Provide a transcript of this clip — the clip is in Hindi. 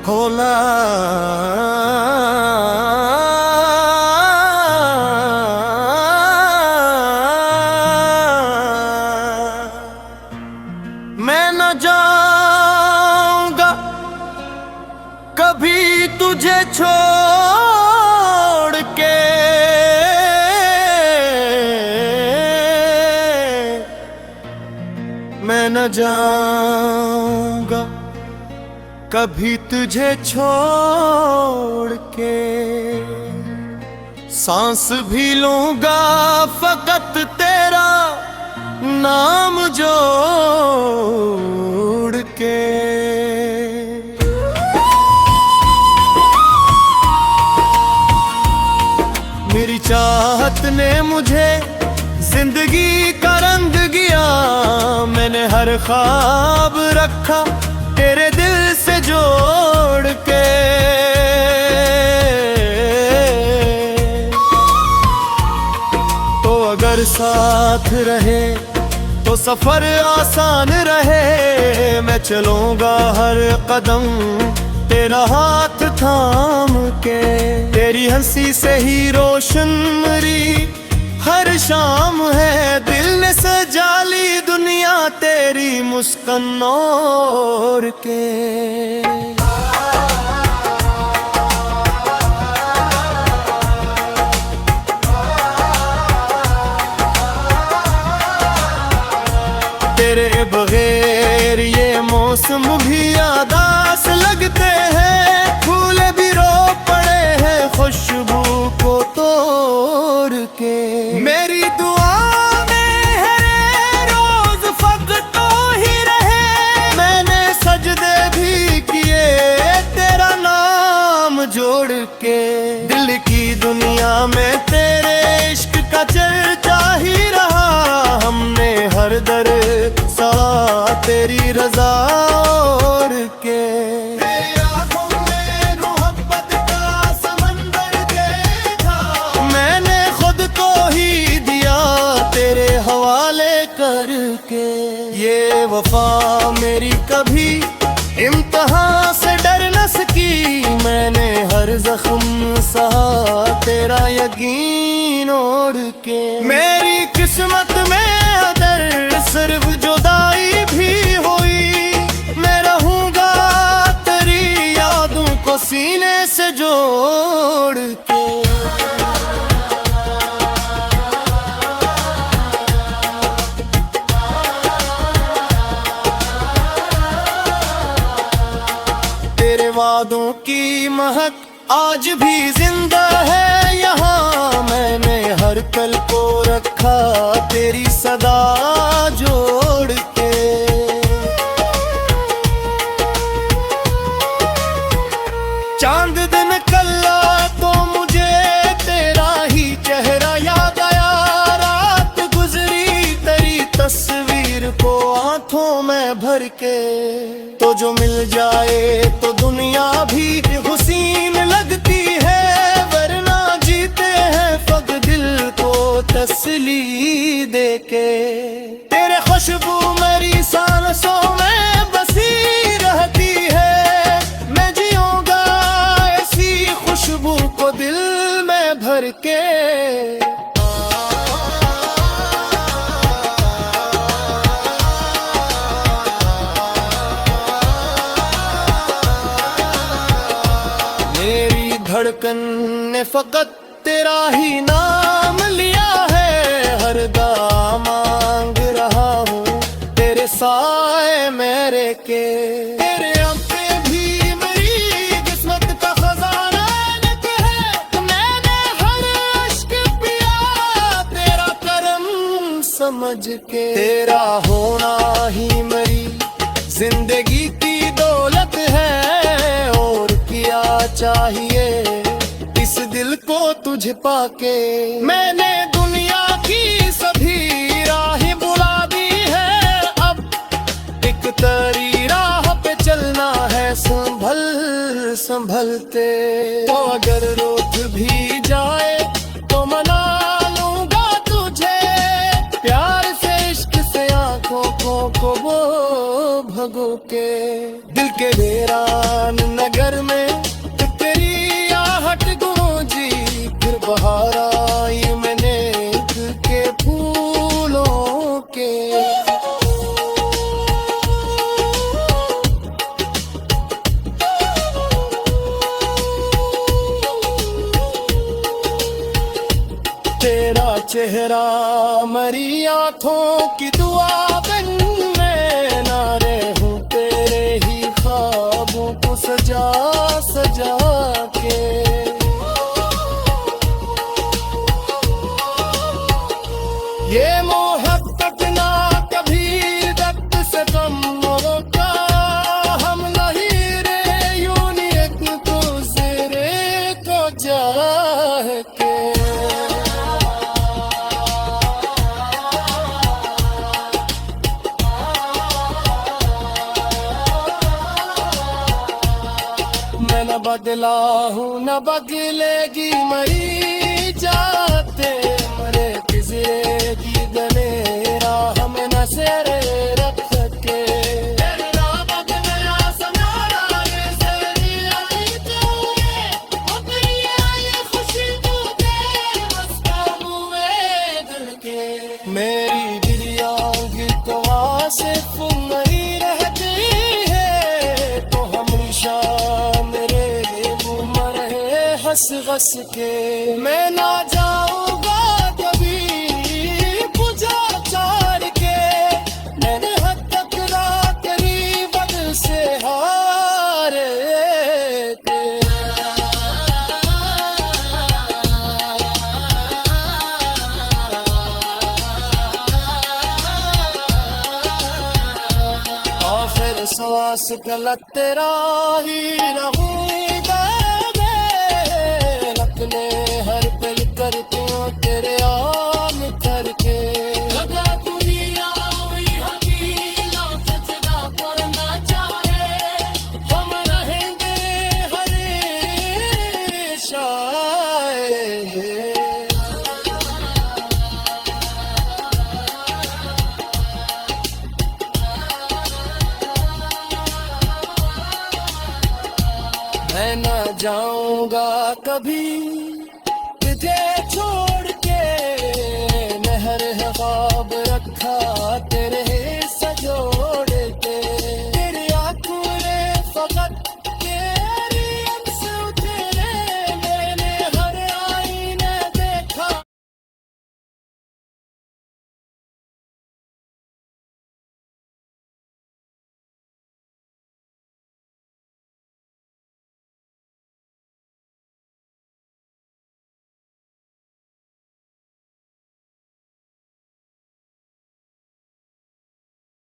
होला मैं न जाऊंगा कभी तुझे छोड़ के, मैं न जाऊंगा कभी तुझे छोड़ के। सांस भी लूंगा फकत तेरा नाम जोड़ के। मेरी चाहत ने मुझे जिंदगी का रंग दिया, मैंने हर ख्वाब रखा तेरे दिल से जोड़ के। तो अगर साथ रहे तो सफर आसान रहे, मैं चलूंगा हर कदम तेरा हाथ थाम के। तेरी हंसी से ही रोशन मेरी हर शाम है, दिल ने सजा ली दुनिया तेरी मुस्कान ओढ़ के। तेरे बगैर ये मौसम भी आदास लगते हैं, फूल भी रो पड़े हैं खुशबू को तोड़ के। मेरी दुआ में है रोज फक्त तो ही रहे, मैंने सजदे भी किए तेरा नाम जोड़ के। दिल की दुनिया में तेरे इश्क का चर्चा ही रहा, हमने हर दर सा तेरी रजा ओढ़ के। तेरी आँखों में मोहब्बत का समंदर देखा, मैंने खुद को ही दिया तेरे हवाले करके। ये वफा मेरी कभी इम्तिहान से डर न सकी, मैंने हर जख्म सहा तेरा यकीन ओढ़ के। मेरी किस्मत में अदर सिर्फ जुदाई भी हुई, मैं रहूंगा तेरी यादों को सीने से जोड़ के। तेरे वादों की महक आज भी जिंदा है यहाँ, मैंने हर पल को रखा तेरी सदा जोड़ के। चांद दिन कल्ला तो मुझे तेरा ही चेहरा याद आया, रात गुजरी तेरी तस्वीर को आंखों में भर के। तो जो मिल जाए तो दुनिया भी हुसीन लगती है, वरना जीते हैं फक दिल को तसली देके। तेरे खुशबू मेरी सांसों में बसी रहती है, मैं जीऊंगा ऐसी खुशबू को दिल में भर के। धड़कन ने फकत तेरा ही नाम लिया है, हर दाम मांग रहा हूँ तेरे साए मेरे के। तेरे अपने भी मेरी किस्मत का खजाना है, मैंने हर इश्क पिया तेरा करम समझ के। तेरा होना ही मेरी जिंदगी की दौलत है, और क्या चाहिए इस दिल को तुझे पाके। मैंने दुनिया की सभी राहें बुला दी है, अब एक तरी राह पे चलना है संभल संभलते। तो अगर रोक भी जाए तो मना लूंगा तुझे, भगो के। दिल के वीरान नगर में तेरी आहट गूंजी, फिर बहार आई मैंने के फूलों के। तेरा चेहरा मरी आंखों की दुआ बन, मैं ना रहूं तेरे ही ख्वाबों को सजा सजा के। ये मोहब्बत ना कभी दर्द से कम होगा, हम नहीं रे यूं ही एक दूसरे को चाह के। मैं न बदला हूँ न बदलेगी मरी जाते मरे किसी गले राह में न सेरे रख के। मेरी बिरयांग तो आसिफ नहीं रहती है, तो हमेशा मेरे मुँह में रहे हंस हंस के। मैं ना जाऊंगा कभी पूजा चार के, मैंने हद तक रात करी बद से हार के। फिर सांस गलत तेरा ही रहूंगा मैं, नकले हर पल करती हूँ तेरे आम करके। लगा दुनिया हुई हकीला सजदा करना चाहे, हम रहेंगे हमेशा। मैं न जाऊंगा कभी तुझे